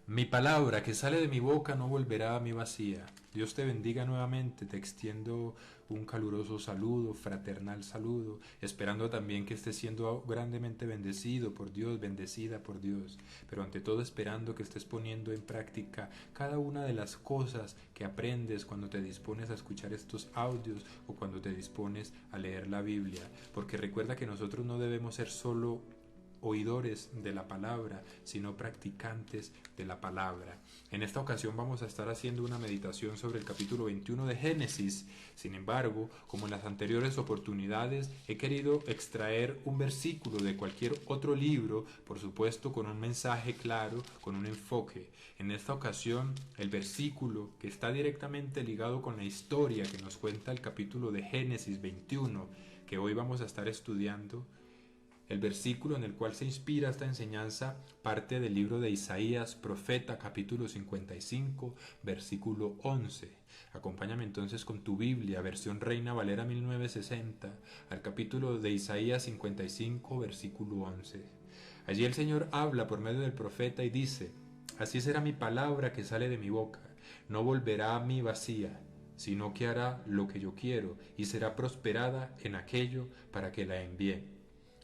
Mi palabra que sale de mi boca no volverá a mí vacía. Dios te bendiga nuevamente, te extiendo un caluroso saludo, fraternal saludo, esperando también que estés siendo grandemente bendecido por Dios, bendecida por Dios, pero ante todo esperando que estés poniendo en práctica cada una de las cosas que aprendes cuando te dispones a escuchar estos audios o cuando te dispones a leer la Biblia, porque recuerda que nosotros no debemos ser solo oidores de la palabra, sino practicantes de la palabra. En esta ocasión vamos a estar haciendo una meditación sobre el capítulo 21 de Génesis. Sin embargo, como en las anteriores oportunidades, he querido extraer un versículo de cualquier otro libro, por supuesto con un mensaje claro, con un enfoque. En esta ocasión, el versículo que está directamente ligado con la historia que nos cuenta el capítulo de Génesis 21, que hoy vamos a estar estudiando. El versículo en el cual se inspira esta enseñanza parte del libro de Isaías, profeta, capítulo 55, versículo 11. Acompáñame entonces con tu Biblia, versión Reina Valera 1960, al capítulo de Isaías 55, versículo 11. Allí el Señor habla por medio del profeta y dice: Así será mi palabra que sale de mi boca, no volverá a mí vacía, sino que hará lo que yo quiero y será prosperada en aquello para que la envíe.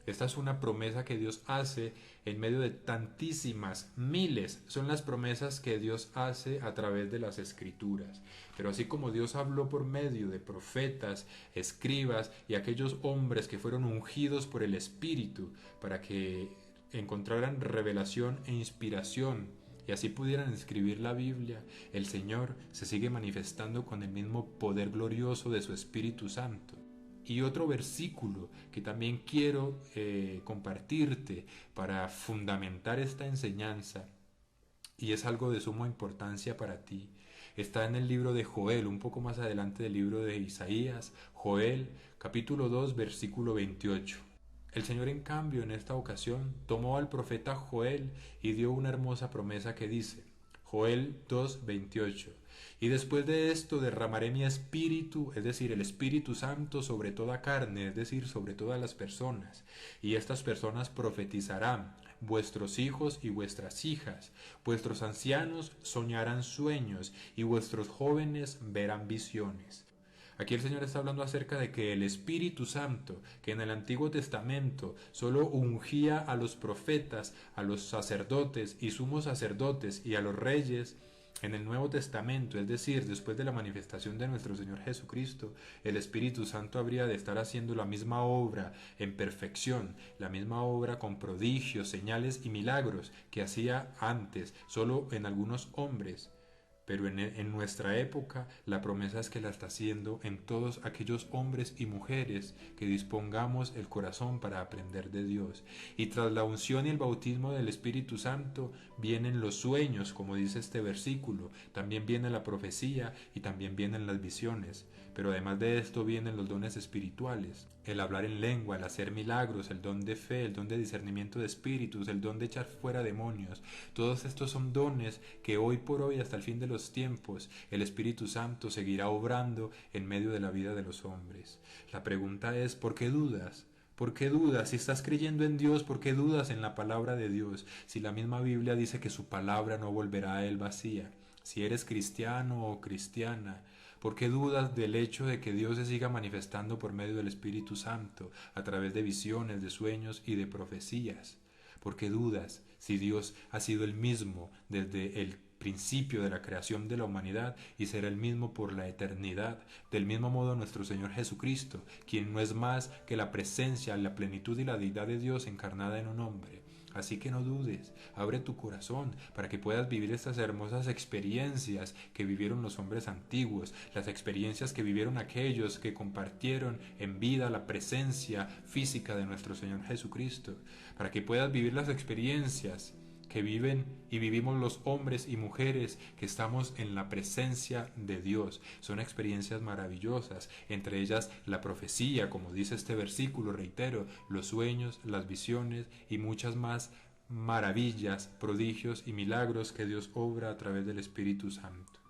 Esta es una promesa que Dios hace en medio de tantísimas, miles, son las promesas que Dios hace a través de las Escrituras. Pero así como Dios habló por medio de profetas, escribas y aquellos hombres que fueron ungidos por el Espíritu para que encontraran revelación e inspiración y así pudieran escribir la Biblia, el Señor se sigue manifestando con el mismo poder glorioso de su Espíritu Santo. Y otro versículo que también quiero compartirte para fundamentar esta enseñanza, y es algo de suma importancia para ti, está en el libro de Joel, un poco más adelante del libro de Isaías, Joel, capítulo 2, versículo 28. El Señor, en cambio, en esta ocasión, tomó al profeta Joel y dio una hermosa promesa que dice, Joel 2:28. Y después de esto derramaré mi espíritu, es decir, el Espíritu Santo sobre toda carne, es decir, sobre todas las personas. Y estas personas profetizarán, vuestros hijos y vuestras hijas, vuestros ancianos soñarán sueños y vuestros jóvenes verán visiones. Aquí el Señor está hablando acerca de que el Espíritu Santo, que en el Antiguo Testamento solo ungía a los profetas, a los sacerdotes y sumos sacerdotes y a los reyes, en el Nuevo Testamento, es decir, después de la manifestación de nuestro Señor Jesucristo, el Espíritu Santo habría de estar haciendo la misma obra en perfección, la misma obra con prodigios, señales y milagros que hacía antes, solo en algunos hombres. Pero en nuestra época la promesa es que la está haciendo en todos aquellos hombres y mujeres que dispongamos el corazón para aprender de Dios. Y tras la unción y el bautismo del Espíritu Santo vienen los sueños, como dice este versículo, también viene la profecía y también vienen las visiones. Pero además de esto vienen los dones espirituales, el hablar en lengua, el hacer milagros, el don de fe, el don de discernimiento de espíritus, el don de echar fuera demonios. Todos estos son dones que hoy por hoy, hasta el fin de los tiempos, el Espíritu Santo seguirá obrando en medio de la vida de los hombres. La pregunta es, ¿por qué dudas? ¿Por qué dudas? Si estás creyendo en Dios, ¿por qué dudas en la palabra de Dios? Si la misma Biblia dice que su palabra no volverá a él vacía. Si eres cristiano o cristiana, ¿por qué dudas del hecho de que Dios se siga manifestando por medio del Espíritu Santo, a través de visiones, de sueños y de profecías? ¿Por qué dudas si Dios ha sido el mismo desde el principio de la creación de la humanidad y será el mismo por la eternidad? Del mismo modo nuestro Señor Jesucristo, quien no es más que la presencia, la plenitud y la deidad de Dios encarnada en un hombre. Así que no dudes, abre tu corazón para que puedas vivir estas hermosas experiencias que vivieron los hombres antiguos, las experiencias que vivieron aquellos que compartieron en vida la presencia física de nuestro Señor Jesucristo, para que puedas vivir las experiencias que viven y vivimos los hombres y mujeres que estamos en la presencia de Dios. Son experiencias maravillosas, entre ellas la profecía, como dice este versículo, reitero, los sueños, las visiones y muchas más maravillas, prodigios y milagros que Dios obra a través del Espíritu Santo.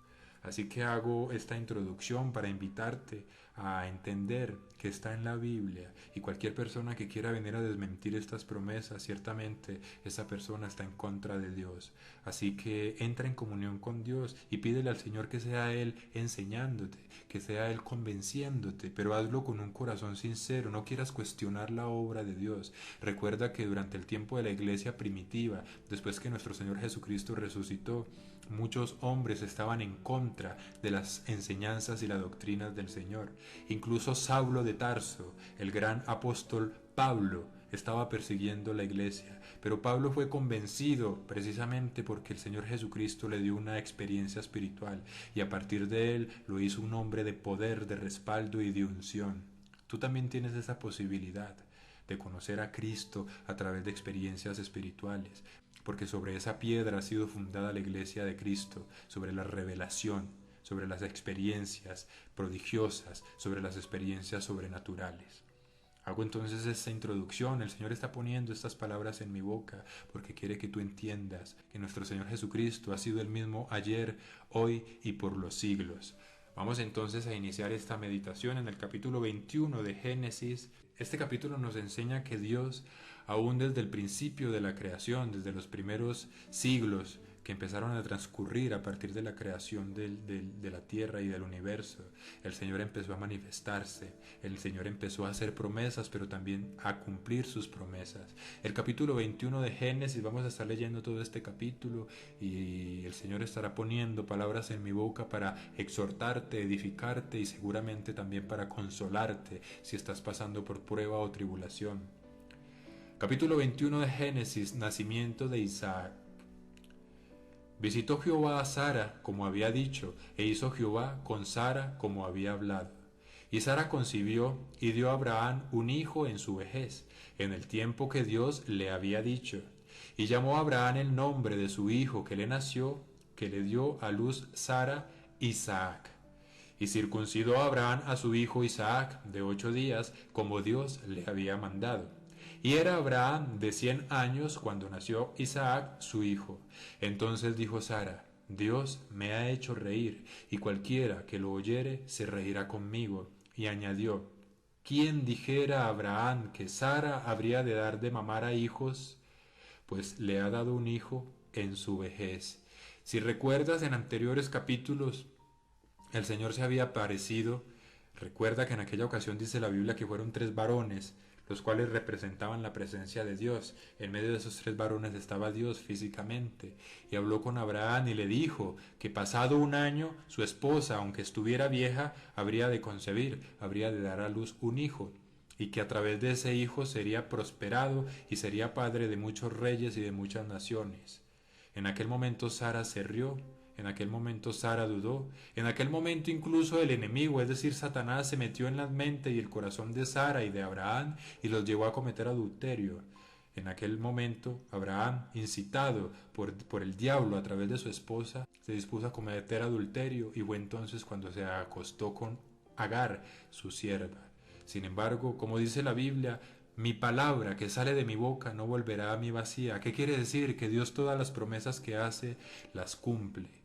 Así que hago esta introducción para invitarte a entender que está en la Biblia, y cualquier persona que quiera venir a desmentir estas promesas, ciertamente esa persona está en contra de Dios. Así que entra en comunión con Dios y pídele al Señor que sea Él enseñándote, que sea Él convenciéndote, pero hazlo con un corazón sincero, no quieras cuestionar la obra de Dios. Recuerda que durante el tiempo de la iglesia primitiva, después que nuestro Señor Jesucristo resucitó, muchos hombres estaban en contra de las enseñanzas y las doctrinas del Señor. Incluso Saulo de Tarso, el gran apóstol Pablo, estaba persiguiendo la iglesia, pero Pablo fue convencido precisamente porque el Señor Jesucristo le dio una experiencia espiritual y a partir de él lo hizo un hombre de poder, de respaldo y de unción. Tú también tienes esa posibilidad de conocer a Cristo a través de experiencias espirituales, porque sobre esa piedra ha sido fundada la iglesia de Cristo, sobre la revelación, sobre las experiencias prodigiosas, sobre las experiencias sobrenaturales. Hago entonces esta introducción, el Señor está poniendo estas palabras en mi boca porque quiere que tú entiendas que nuestro Señor Jesucristo ha sido el mismo ayer, hoy y por los siglos. Vamos entonces a iniciar esta meditación en el capítulo 21 de Génesis. Este capítulo nos enseña que Dios, aún desde el principio de la creación, desde los primeros siglos que empezaron a transcurrir a partir de la creación de la tierra y del universo, el Señor empezó a manifestarse, el Señor empezó a hacer promesas, pero también a cumplir sus promesas. El capítulo 21 de Génesis, vamos a estar leyendo todo este capítulo y el Señor estará poniendo palabras en mi boca para exhortarte, edificarte y seguramente también para consolarte si estás pasando por prueba o tribulación. Capítulo 21 de Génesis, nacimiento de Isaac. Visitó Jehová a Sara como había dicho, e hizo Jehová con Sara como había hablado. Y Sara concibió y dio a Abraham un hijo en su vejez, en el tiempo que Dios le había dicho. Y llamó a Abraham el nombre de su hijo que le nació, que le dio a luz Sara, Isaac. Y circuncidó a Abraham a su hijo Isaac de 8 días, como Dios le había mandado. Y era Abraham de 100 años cuando nació Isaac su hijo. Entonces dijo Sara: Dios me ha hecho reír, y cualquiera que lo oyere se reirá conmigo. Y añadió: ¿Quién dijera a Abraham que Sara habría de dar de mamar a hijos? Pues le ha dado un hijo en su vejez. Si recuerdas, en anteriores capítulos el Señor se había aparecido. Recuerda que en aquella ocasión dice la Biblia que fueron 3 varones, los cuales representaban la presencia de Dios. En medio de esos 3 varones estaba Dios físicamente, y habló con Abraham y le dijo que pasado un año su esposa, aunque estuviera vieja, habría de concebir, habría de dar a luz un hijo, y que a través de ese hijo sería prosperado y sería padre de muchos reyes y de muchas naciones. En aquel momento Sara se rió. En aquel momento Sara dudó. En aquel momento incluso el enemigo, es decir, Satanás, se metió en la mente y el corazón de Sara y de Abraham y los llevó a cometer adulterio. En aquel momento Abraham, incitado por el diablo a través de su esposa, se dispuso a cometer adulterio y fue entonces cuando se acostó con Agar, su sierva. Sin embargo, como dice la Biblia, mi palabra que sale de mi boca no volverá a mí vacía. ¿Qué quiere decir? Que Dios todas las promesas que hace las cumple.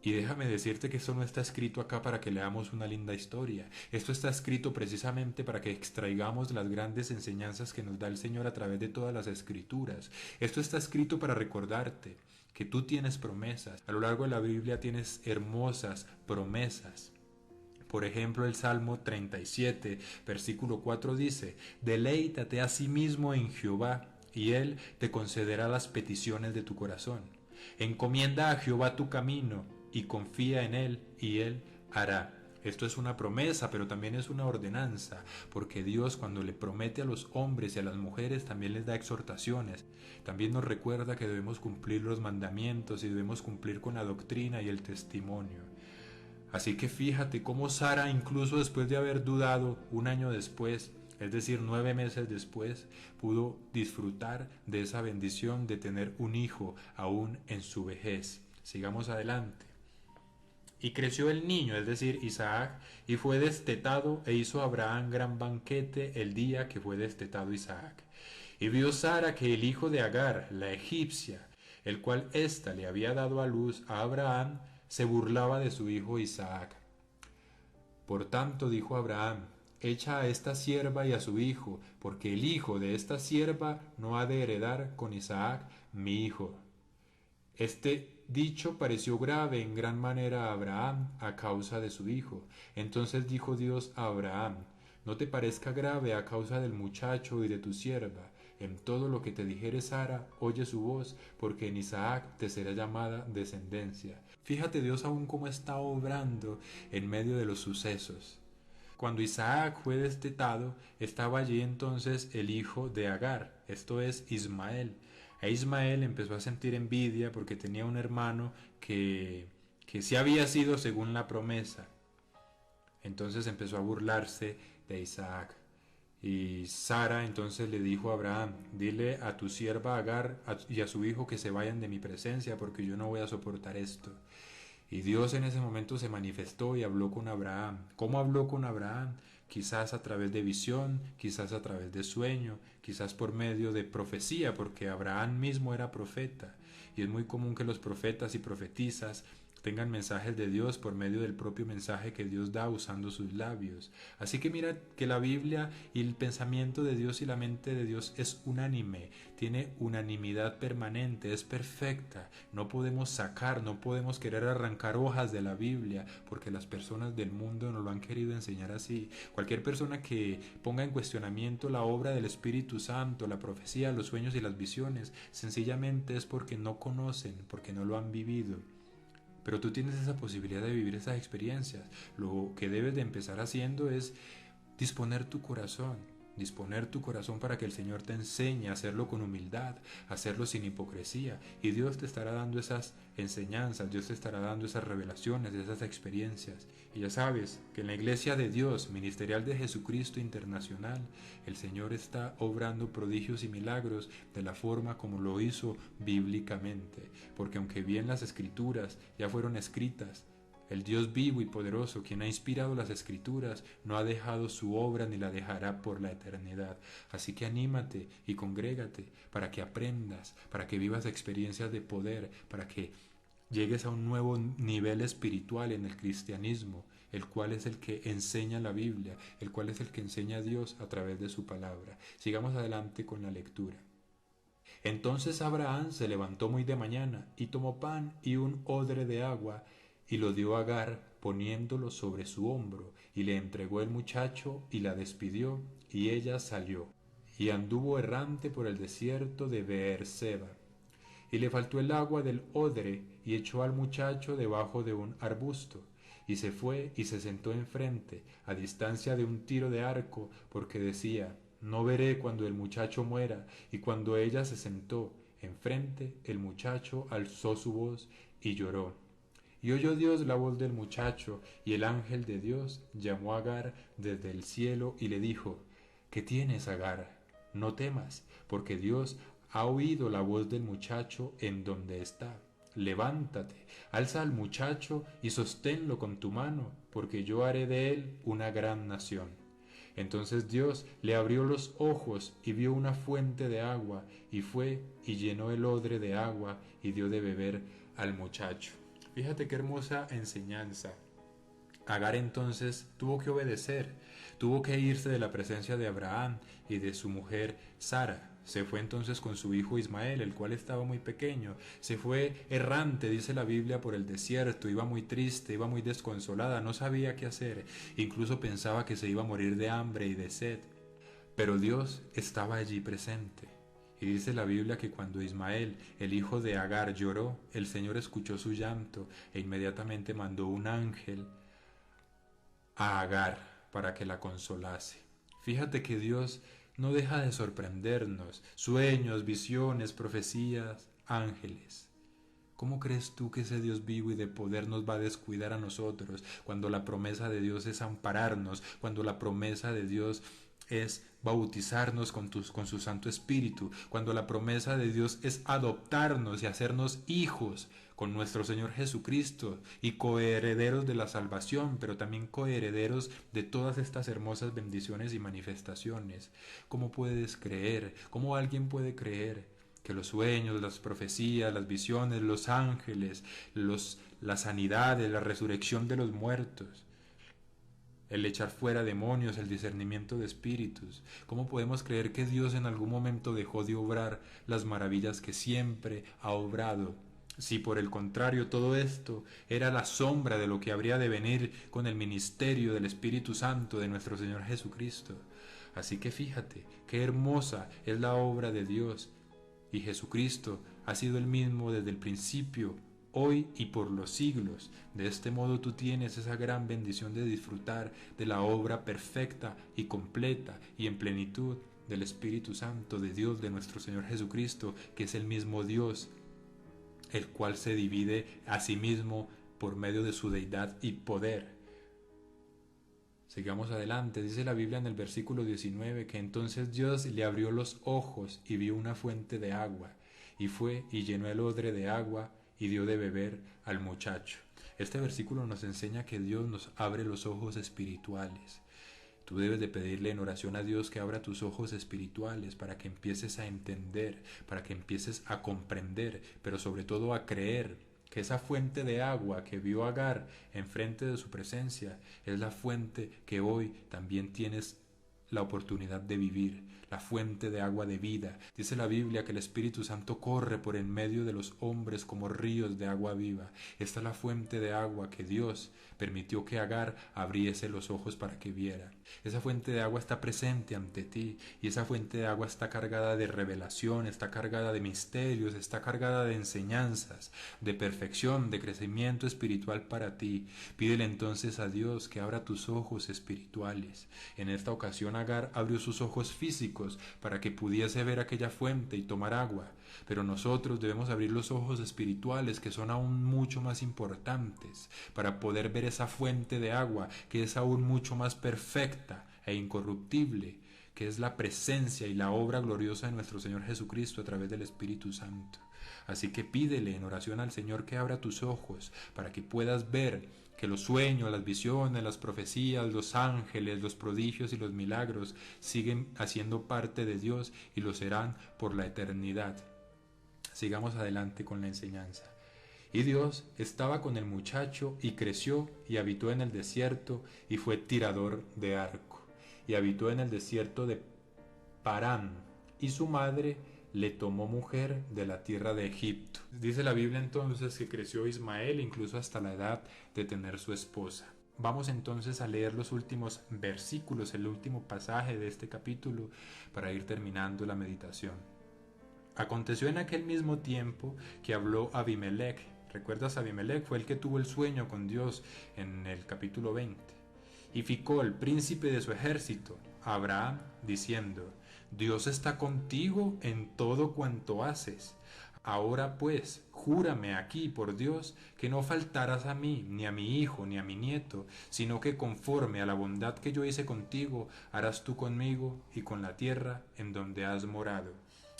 Y déjame decirte que esto no está escrito acá para que leamos una linda historia. Esto está escrito precisamente para que extraigamos las grandes enseñanzas que nos da el Señor a través de todas las escrituras. Esto está escrito para recordarte que tú tienes promesas. A lo largo de la Biblia tienes hermosas promesas. Por ejemplo, el Salmo 37, versículo 4 dice: Deleítate a sí mismo en Jehová, y Él te concederá las peticiones de tu corazón. Encomienda a Jehová tu camino, y confía en Él, y Él hará. Esto es una promesa, pero también es una ordenanza, porque Dios, cuando le promete a los hombres y a las mujeres, también les da exhortaciones. También nos recuerda que debemos cumplir los mandamientos y debemos cumplir con la doctrina y el testimonio. Así que fíjate cómo Sara, incluso después de haber dudado, un año después, es decir, 9 meses después, pudo disfrutar de esa bendición de tener un hijo aún en su vejez. Sigamos adelante. Y creció el niño, es decir, Isaac, y fue destetado, e hizo Abraham gran banquete el día que fue destetado Isaac. Y vio Sara que el hijo de Agar, la egipcia, el cual ésta le había dado a luz a Abraham, se burlaba de su hijo Isaac. Por tanto dijo Abraham: echa a esta sierva y a su hijo, porque el hijo de esta sierva no ha de heredar con Isaac mi hijo. Este dicho pareció grave en gran manera a Abraham a causa de su hijo. Entonces dijo Dios a Abraham: no te parezca grave a causa del muchacho y de tu sierva. En todo lo que te dijere Sara, oye su voz, porque en Isaac te será llamada descendencia. Fíjate Dios aún cómo está obrando en medio de los sucesos. Cuando Isaac fue destetado, estaba allí entonces el hijo de Agar, esto es Ismael. E Ismael empezó a sentir envidia porque tenía un hermano que sí había sido según la promesa. Entonces empezó a burlarse de Isaac. Y Sara entonces le dijo a Abraham: dile a tu sierva Agar y a su hijo que se vayan de mi presencia, porque yo no voy a soportar esto. Y Dios en ese momento se manifestó y habló con Abraham. ¿Cómo habló con Abraham? Quizás a través de visión, quizás a través de sueño, quizás por medio de profecía, porque Abraham mismo era profeta. Y es muy común que los profetas y profetisas tengan mensajes de Dios por medio del propio mensaje que Dios da usando sus labios. Así que mira que la Biblia y el pensamiento de Dios y la mente de Dios es unánime, tiene unanimidad permanente, es perfecta. No podemos sacar, no podemos querer arrancar hojas de la Biblia porque las personas del mundo nos lo han querido enseñar así. Cualquier persona que ponga en cuestionamiento la obra del Espíritu Santo, la profecía, los sueños y las visiones, sencillamente es porque no conocen, porque no lo han vivido. Pero tú tienes esa posibilidad de vivir esas experiencias. Lo que debes de empezar haciendo es disponer tu corazón para que el Señor te enseñe a hacerlo con humildad, a hacerlo sin hipocresía. Y Dios te estará dando esas enseñanzas, Dios te estará dando esas revelaciones, esas experiencias. Y ya sabes que en la Iglesia de Dios, Ministerial de Jesucristo Internacional, el Señor está obrando prodigios y milagros de la forma como lo hizo bíblicamente. Porque aunque bien las Escrituras ya fueron escritas, el Dios vivo y poderoso, quien ha inspirado las Escrituras, no ha dejado su obra ni la dejará por la eternidad. Así que anímate y congrégate para que aprendas, para que vivas experiencias de poder, para que llegues a un nuevo nivel espiritual en el cristianismo, el cual es el que enseña la Biblia, el cual es el que enseña a Dios a través de su palabra. Sigamos adelante con la lectura. Entonces Abraham se levantó muy de mañana y tomó pan y un odre de agua y lo dio a Agar poniéndolo sobre su hombro, y le entregó el muchacho y la despidió, y ella salió, y anduvo errante por el desierto de Beerseba. Y le faltó el agua del odre, y echó al muchacho debajo de un arbusto, y se fue y se sentó enfrente, a distancia de un tiro de arco, porque decía: no veré cuando el muchacho muera. Y cuando ella se sentó enfrente, el muchacho alzó su voz y lloró. Y oyó Dios la voz del muchacho, y el ángel de Dios llamó a Agar desde el cielo y le dijo: ¿qué tienes, Agar? No temas, porque Dios ha oído la voz del muchacho en donde está. Levántate, alza al muchacho y sosténlo con tu mano, porque yo haré de él una gran nación. Entonces Dios le abrió los ojos y vio una fuente de agua, y fue y llenó el odre de agua y dio de beber al muchacho. Fíjate qué hermosa enseñanza. Agar entonces tuvo que obedecer, tuvo que irse de la presencia de Abraham y de su mujer Sara. Se fue entonces con su hijo Ismael, el cual estaba muy pequeño. Se fue errante, dice la Biblia, por el desierto. Iba muy triste, iba muy desconsolada, no sabía qué hacer. Incluso pensaba que se iba a morir de hambre y de sed. Pero Dios estaba allí presente. Y dice la Biblia que cuando Ismael, el hijo de Agar, lloró, el Señor escuchó su llanto e inmediatamente mandó un ángel a Agar para que la consolase. Fíjate que Dios no deja de sorprendernos, sueños, visiones, profecías, ángeles. ¿Cómo crees tú que ese Dios vivo y de poder nos va a descuidar a nosotros cuando la promesa de Dios es ampararnos, cuando la promesa de Dios es bautizarnos con su Santo Espíritu, cuando la promesa de Dios es adoptarnos y hacernos hijos con nuestro Señor Jesucristo y coherederos de la salvación, pero también coherederos de todas estas hermosas bendiciones y manifestaciones? ¿Cómo puedes creer? ¿Cómo alguien puede creer que los sueños, las profecías, las visiones, los ángeles, las sanidades, la resurrección de los muertos, el echar fuera demonios, el discernimiento de espíritus. ¿Cómo podemos creer que Dios en algún momento dejó de obrar las maravillas que siempre ha obrado? Si por el contrario todo esto era la sombra de lo que habría de venir con el ministerio del Espíritu Santo de nuestro Señor Jesucristo. Así que fíjate, qué hermosa es la obra de Dios. Y Jesucristo ha sido el mismo desde el principio, hoy y por los siglos. De este modo tú tienes esa gran bendición de disfrutar de la obra perfecta y completa y en plenitud del Espíritu Santo de Dios, de nuestro Señor Jesucristo, que es el mismo Dios, el cual se divide a sí mismo por medio de su deidad y poder. Sigamos adelante, dice la Biblia en el versículo 19 que entonces Dios le abrió los ojos y vio una fuente de agua, y fue y llenó el odre de agua y dio de beber al muchacho. Este versículo nos enseña que Dios nos abre los ojos espirituales. Tú debes de pedirle en oración a Dios que abra tus ojos espirituales para que empieces a entender, para que empieces a comprender, pero sobre todo a creer que esa fuente de agua que vio Agar enfrente de su presencia es la fuente que hoy también tienes la oportunidad de vivir, la fuente de agua de vida. Dice la Biblia que el Espíritu Santo corre por en medio de los hombres como ríos de agua viva. Esta es la fuente de agua que Dios permitió que Agar abriese los ojos para que viera. Esa fuente de agua está presente ante ti y esa fuente de agua está cargada de revelación, está cargada de misterios, está cargada de enseñanzas, de perfección, de crecimiento espiritual para ti. Pídele entonces a Dios que abra tus ojos espirituales. En esta ocasión Agar abrió sus ojos físicos para que pudiese ver aquella fuente y tomar agua, pero nosotros debemos abrir los ojos espirituales, que son aún mucho más importantes, para poder ver esa fuente de agua que es aún mucho más perfecta e incorruptible, que es la presencia y la obra gloriosa de nuestro Señor Jesucristo a través del Espíritu Santo. Así que pídele en oración al Señor que abra tus ojos para que puedas ver que los sueños, las visiones, las profecías, los ángeles, los prodigios y los milagros siguen haciendo parte de Dios y lo serán por la eternidad. Sigamos adelante con la enseñanza. Y Dios estaba con el muchacho y creció y habitó en el desierto y fue tirador de arco. Y habitó en el desierto de Parán y su madre le tomó mujer de la tierra de Egipto. Dice la Biblia entonces que creció Ismael incluso hasta la edad de tener su esposa. Vamos entonces a leer los últimos versículos, el último pasaje de este capítulo para ir terminando la meditación. Aconteció en aquel mismo tiempo que habló Abimelech. ¿Recuerdas? Abimelech fue el que tuvo el sueño con Dios en el capítulo 20. Y Ficol, príncipe de su ejército, a Abraham, diciendo: Dios está contigo en todo cuanto haces. Ahora pues, júrame aquí por Dios que no faltarás a mí, ni a mi hijo, ni a mi nieto, sino que conforme a la bondad que yo hice contigo, harás tú conmigo y con la tierra en donde has morado.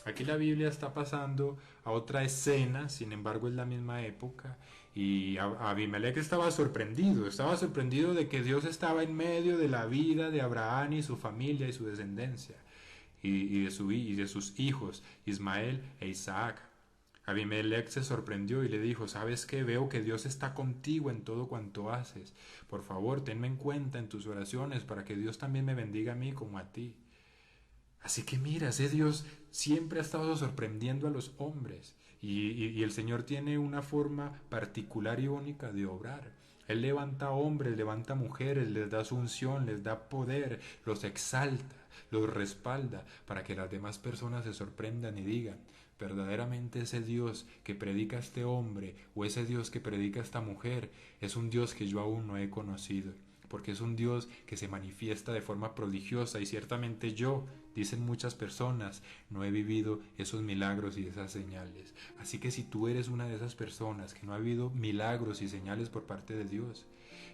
Aquí la Biblia está pasando a otra escena, sin embargo es la misma época, y Abimelech estaba sorprendido de que Dios estaba en medio de la vida de Abraham y su familia y su descendencia, y de sus hijos, Ismael e Isaac. Abimelech se sorprendió y le dijo: ¿Sabes qué? Veo que Dios está contigo en todo cuanto haces. Por favor, tenme en cuenta en tus oraciones para que Dios también me bendiga a mí como a ti. Así que mira, ese Dios siempre ha estado sorprendiendo a los hombres y el Señor tiene una forma particular y única de obrar. Él levanta hombres, levanta mujeres, les da su unción, les da poder, los exalta, los respalda para que las demás personas se sorprendan y digan: verdaderamente ese Dios que predica este hombre o ese Dios que predica esta mujer es un Dios que yo aún no he conocido, porque es un Dios que se manifiesta de forma prodigiosa y ciertamente yo, dicen muchas personas, no he vivido esos milagros y esas señales. Así que si tú eres una de esas personas que no ha habido milagros y señales por parte de Dios,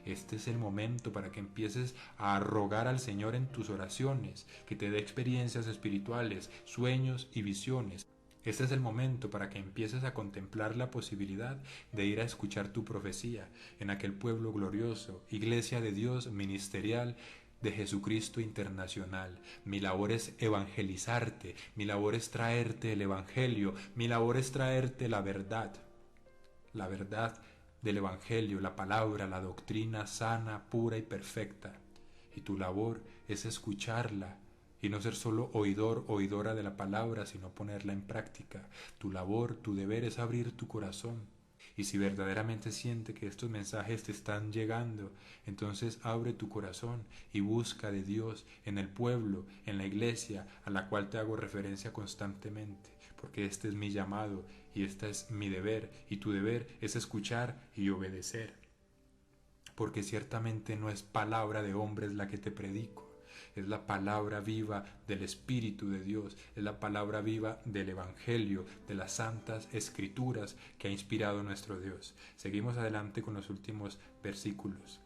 este es el momento para que empieces a rogar al Señor en tus oraciones, que te dé experiencias espirituales, sueños y visiones. Este es el momento para que empieces a contemplar la posibilidad de ir a escuchar tu profecía en aquel pueblo glorioso, Iglesia de Dios ministerial de Jesucristo internacional. Mi labor es evangelizarte, mi labor es traerte el evangelio, mi labor es traerte la verdad del evangelio, la palabra, la doctrina sana, pura y perfecta. y tu labor es escucharla y no ser solo oidor, oidora de la palabra, sino ponerla en práctica. Tu labor, tu deber es abrir tu corazón. Y si verdaderamente siente que estos mensajes te están llegando, entonces abre tu corazón y busca de Dios en el pueblo, en la iglesia, a la cual te hago referencia constantemente, porque este es mi llamado y este es mi deber, y tu deber es escuchar y obedecer. Porque ciertamente no es palabra de hombres la que te predico, es la palabra viva del Espíritu de Dios, es la palabra viva del Evangelio, de las santas escrituras que ha inspirado nuestro Dios. Seguimos adelante con los últimos versículos.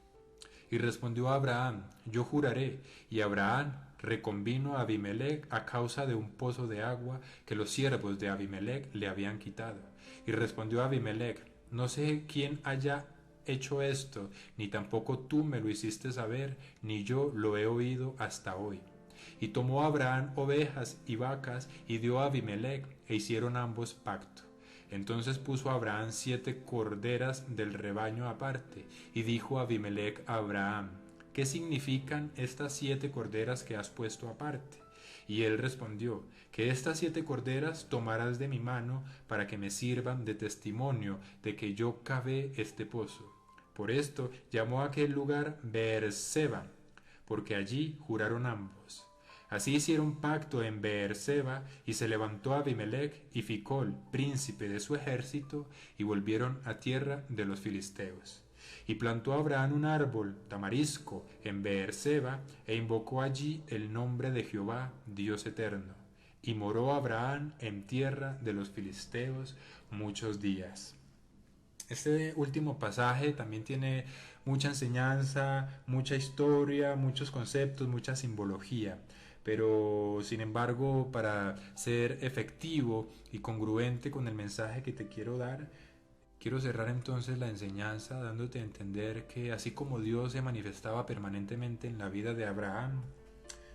Y respondió Abraham, yo juraré. Y Abraham reconvino a Abimelech a causa de un pozo de agua que los siervos de Abimelech le habían quitado. Y respondió Abimelech, no sé quién haya hecho esto, ni tampoco tú me lo hiciste saber, ni yo lo he oído hasta hoy. Y tomó Abraham ovejas y vacas y dio a Abimelech, e hicieron ambos pacto. Entonces puso Abraham 7 corderas del rebaño aparte, y dijo Abimelech a Abraham, ¿qué significan estas 7 corderas que has puesto aparte? Y él respondió, que estas 7 corderas tomarás de mi mano para que me sirvan de testimonio de que yo cavé este pozo. Por esto llamó a aquel lugar Beerseba, porque allí juraron ambos. Así hicieron pacto en Beerseba, y se levantó Abimelech y Ficol, príncipe de su ejército, y volvieron a tierra de los filisteos. Y plantó Abraham un árbol tamarisco en Beerseba, e invocó allí el nombre de Jehová, Dios eterno. Y moró Abraham en tierra de los filisteos muchos días. Este último pasaje también tiene mucha enseñanza, mucha historia, muchos conceptos, mucha simbología. Pero sin embargo, para ser efectivo y congruente con el mensaje que te quiero dar, quiero cerrar entonces la enseñanza dándote a entender que así como Dios se manifestaba permanentemente en la vida de Abraham,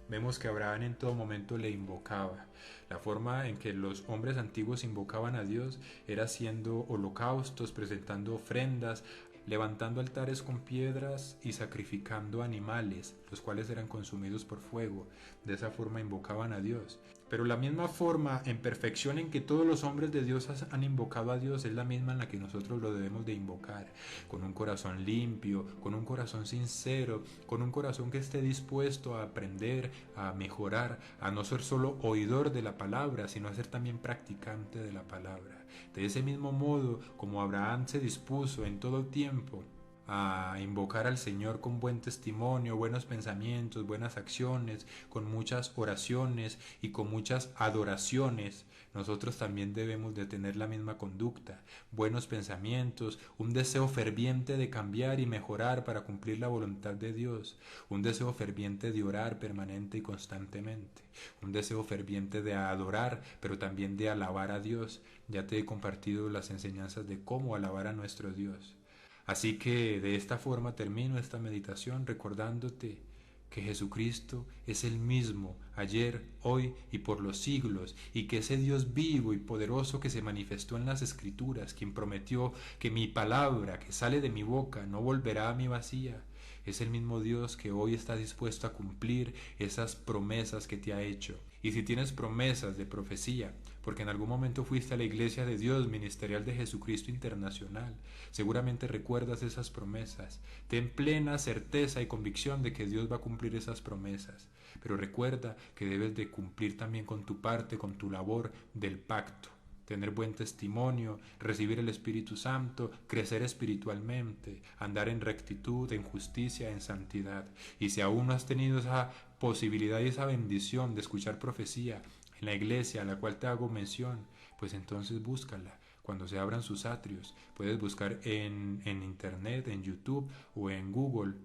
vemos que Abraham en todo momento le invocaba. La forma en que los hombres antiguos invocaban a Dios era haciendo holocaustos, presentando ofrendas, levantando altares con piedras y sacrificando animales, los cuales eran consumidos por fuego. De esa forma invocaban a Dios. Pero la misma forma en perfección en que todos los hombres de Dios han invocado a Dios es la misma en la que nosotros lo debemos de invocar, con un corazón limpio, con un corazón sincero, con un corazón que esté dispuesto a aprender, a mejorar, a no ser solo oidor de la palabra, sino a ser también practicante de la palabra. De ese mismo modo, como Abraham se dispuso en todo tiempo a invocar al Señor con buen testimonio, buenos pensamientos, buenas acciones, con muchas oraciones y con muchas adoraciones, nosotros también debemos de tener la misma conducta, buenos pensamientos, un deseo ferviente de cambiar y mejorar para cumplir la voluntad de Dios, un deseo ferviente de orar permanente y constantemente, un deseo ferviente de adorar, pero también de alabar a Dios. Ya te he compartido las enseñanzas de cómo alabar a nuestro Dios. Así que de esta forma termino esta meditación recordándote que Jesucristo es el mismo ayer, hoy y por los siglos, y que ese Dios vivo y poderoso que se manifestó en las Escrituras, quien prometió que mi palabra que sale de mi boca no volverá a mí vacía, es el mismo Dios que hoy está dispuesto a cumplir esas promesas que te ha hecho. Y si tienes promesas de profecía, porque en algún momento fuiste a la Iglesia de Dios Ministerial de Jesucristo Internacional, seguramente recuerdas esas promesas. Ten plena certeza y convicción de que Dios va a cumplir esas promesas. Pero recuerda que debes de cumplir también con tu parte, con tu labor del pacto. Tener buen testimonio, recibir el Espíritu Santo, crecer espiritualmente, andar en rectitud, en justicia, en santidad. Y si aún no has tenido esa posibilidad y esa bendición de escuchar profecía en la iglesia a la cual te hago mención, pues entonces búscala. Cuando se abran sus atrios, puedes buscar en internet, en YouTube o en Google,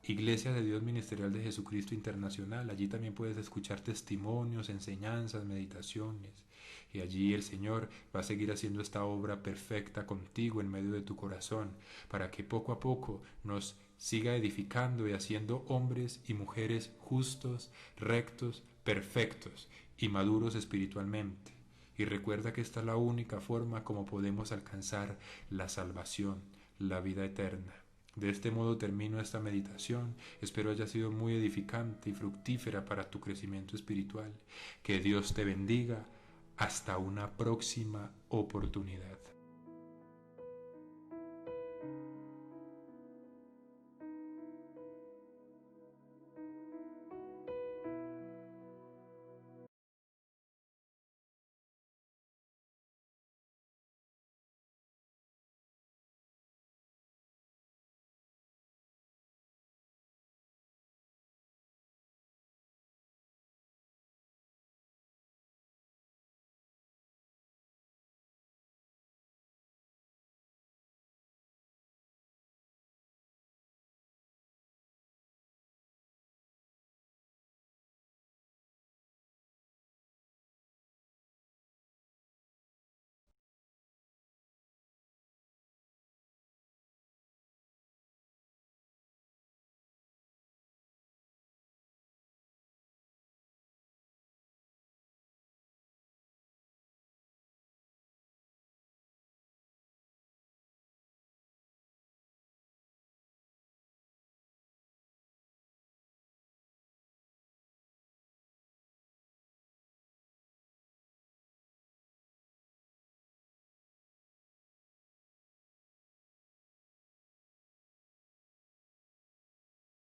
Iglesia de Dios Ministerial de Jesucristo Internacional. Allí también puedes escuchar testimonios, enseñanzas, meditaciones. Y allí el Señor va a seguir haciendo esta obra perfecta contigo en medio de tu corazón, para que poco a poco nos siga edificando y haciendo hombres y mujeres justos, rectos, perfectos y maduros espiritualmente. Y recuerda que esta es la única forma como podemos alcanzar la salvación, la vida eterna. De este modo termino esta meditación. Espero haya sido muy edificante y fructífera para tu crecimiento espiritual. Que Dios te bendiga. Hasta una próxima oportunidad.